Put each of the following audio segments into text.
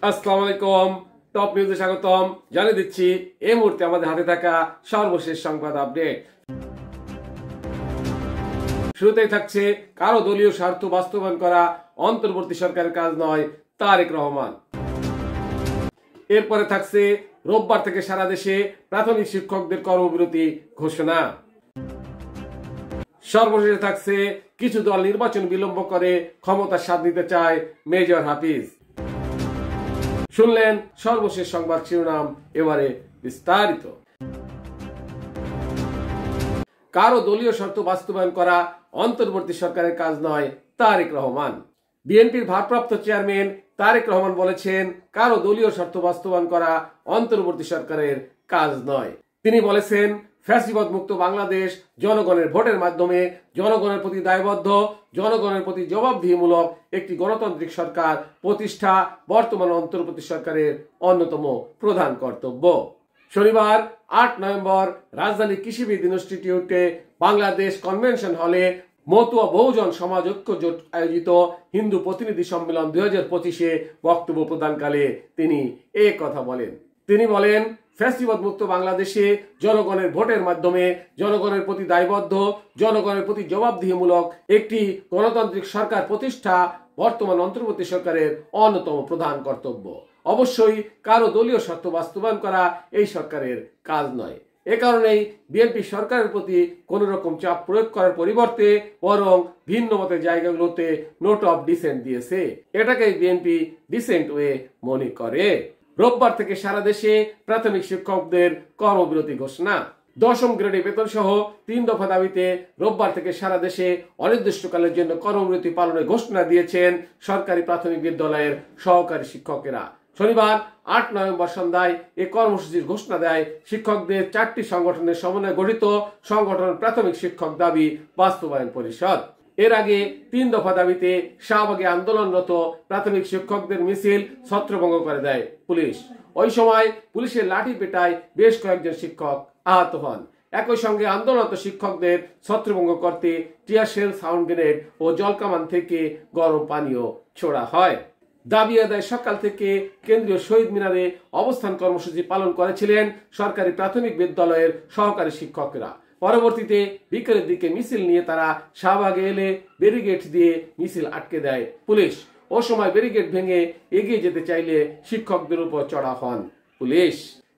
আসসালামু আলাইকুম। টপ নিউজে স্বাগতম। জানিয়ে দিচ্ছি এই মুহূর্তে আমাদের হাতে থাকা সর্বশেষ সংবাদ আপডেট। শুরুতেই থাকছে কারো দলীয় স্বার্থ বাস্তবায়ন করা অন্তর্বর্তী সরকারের কাজ নয়, তারেক রহমান। এরপরে থাকছে রোববার থেকে সারা দেশে প্রাথমিক শিক্ষকদের কর্মবিরতি ঘোষণা। সর্বশেষে থাকছে কিছু দল নির্বাচন বিলম্ব করে ক্ষমতার স্বাদ নিতে চায় মেজর হাফিজ। শুনলেন সর্বশেষ সংবাদ শিরোনাম, এবারে বিস্তারিত। কারো দলীয় শর্ত বাস্তবায়ন করা অন্তর্বর্তী সরকারের কাজ নয়, তারেক রহমান। বিএনপির ভারপ্রাপ্ত চেয়ারম্যান তারেক রহমান বলেছেন, কারো দলীয় শর্ত বাস্তবায়ন করা অন্তর্বর্তী সরকারের কাজ নয়। তিনি বলেছেন, ফ্যাসিবাদ মুক্ত বাংলাদেশ জনগণের ভোটের মাধ্যমে জনগণের প্রতি দায়বদ্ধ, জনগণের প্রতি জবাবদিহিমূলক একটি গণতান্ত্রিক সরকার প্রতিষ্ঠা বর্তমান অন্তর্বর্তী সরকারের অন্যতম প্রধান কর্তব্য। শনিবার ৮ নভেম্বর রাজধানী কৃষিবিদ ইনস্টিটিউটে বাংলাদেশ কনভেনশন হলে মতুয়া বহুজন সমাজ ঐক্য জোট আয়োজিত হিন্দু প্রতিনিধি সম্মেলন ২০২৫-এ বক্তব্য প্রদানকালে তিনি এ কথা বলেন। তিনি বলেন, ফ্যাসিবাদ মুক্ত বাংলাদেশে জনগণের ভোটের মাধ্যমে জনগণের প্রতি দায়বদ্ধ, জনগণের প্রতি জবাবদিহিমূলক একটি গণতান্ত্রিক সরকার প্রতিষ্ঠা বর্তমান অন্তর্বর্তী সরকারের অন্যতম প্রধান কর্তব্য। অবশ্যই কারো দলীয় স্বার্থ বাস্তবায়ন করা এই সরকারের কাজ নয়। এ কারণেই বিএনপি সরকারের প্রতি কোন রকম চাপ প্রয়োগ করার পরিবর্তে বরং ভিন্ন মতের জায়গাগুলোতে নোট অফ ডিসেন্ট দিয়েছে। এটাকেই বিএনপি ডিসেন্ট ওয়ে মনে করে। রোববার থেকে সারা দেশে প্রাথমিক শিক্ষকদের কর্মবিরতি ঘোষণা। ১০ম গ্রেডে বেতন সহ ৩ দফা দাবিতে রোববার থেকে সারা দেশে অনির্দিষ্টকালের জন্য কর্মবিরতি পালনের ঘোষণা দিয়েছেন সরকারি প্রাথমিক বিদ্যালয়ের সহকারী শিক্ষকেরা। শনিবার ৮ নভেম্বর সন্ধ্যায় এ কর্মসূচির ঘোষণা দেয় শিক্ষকদের ৪টি সংগঠনের সমন্বয়ে গঠিত সংগঠন প্রাথমিক শিক্ষক দাবি বাস্তবায়ন পরিষদ। এর আগে ৩ দফা দাবিতে শাহবাগে আন্দোলনরত প্রাথমিক শিক্ষকদের মিছিল ছত্রভঙ্গ করে দেয় পুলিশ। ওই সময় পুলিশের লাঠি পেটায় বেশ কয়েকজন শিক্ষক আহত হন। একই সঙ্গে আন্দোলনরত শিক্ষকদের ছত্রভঙ্গ করতে টিয়ার শেল, সাউন্ড গ্রেনেড ও জলকামান থেকে গরম পানীয় ছোড়া হয়। দাবি আদায় সকাল থেকে কেন্দ্রীয় শহীদ মিনারে অবস্থান কর্মসূচি পালন করেছিলেন সরকারি প্রাথমিক বিদ্যালয়ের সহকারী শিক্ষকরা। পরবর্তীতে বিকেলের দিকে মিছিল নিয়ে তারা শাহবাগে এলে ব্যারিকেড দিয়ে মিছিল আটকে দেয় পুলিশ। ও সময় ব্যারিকেড ভেঙে এগিয়ে যেতে চাইলে শিক্ষকদের উপর চড়া হন পুলিশ।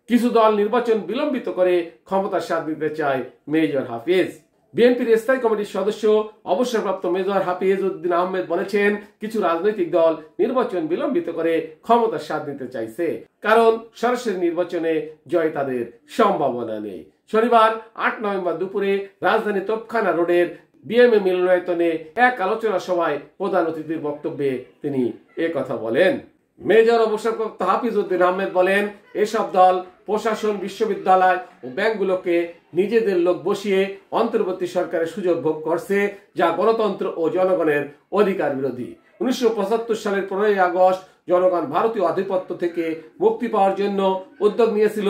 কিছু দল নির্বাচন বিলম্বিত করে ক্ষমতার স্বাদ নিতে চায় মেজর হাফিজ। বিএনপির স্থায়ী কমিটির সদস্য অবসরপ্রাপ্ত মেজর হাফিজ উদ্দিন আহমেদ বলেছেন, কিছু রাজনৈতিক দল নির্বাচন বিলম্বিত করে ক্ষমতার স্বাদ নিতে চাইছে, কারণ সরাসরি নির্বাচনে জয় তাদের সম্ভাবনা নেই। শনিবার ৮ নভেম্বর দুপুরে রাজধানী তোপখানা রোডের বিএমএ মিলনায়তনে এক আলোচনা সভায় প্রধান অতিথির বক্তব্যে তিনি এ কথা বলেন। মেজর অবসরপ্রাপ্ত হাফিজ উদ্দিন আহমেদ বলেন, এসব দল প্রশাসন, বিশ্ববিদ্যালয় ও ব্যাংকগুলোকে নিজেদের লোক বসিয়ে অন্তর্বর্তী সরকারের সুযোগ ভোগ করছে, যা গণতন্ত্র ও জনগণের অধিকার বিরোধী। ১৯৭৫ সালের ১৫ই আগস্ট জনগণ ভারতীয় আধিপত্য থেকে মুক্তি পাওয়ার জন্য উদ্যোগ নিয়েছিল।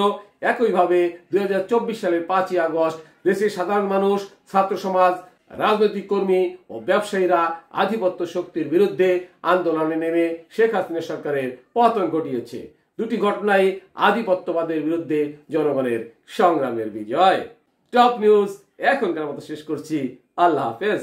একইভাবে ২০২৪ সালের ৫ই আগস্ট দেশের সাধারণ মানুষ, ছাত্র সমাজ, রাজনৈতিক কর্মী ও ব্যবসায়ীরা আধিপত্য শক্তির বিরুদ্ধে আন্দোলনে নেমে শেখ হাসিনা সরকারের পতন ঘটিয়েছে। দুটি ঘটনাই আধিপত্যবাদের বিরুদ্ধে জনগণের সংগ্রামের বিজয়। টপ নিউজ এখনকার মতো শেষ করছি। আল্লাহ হাফেজ।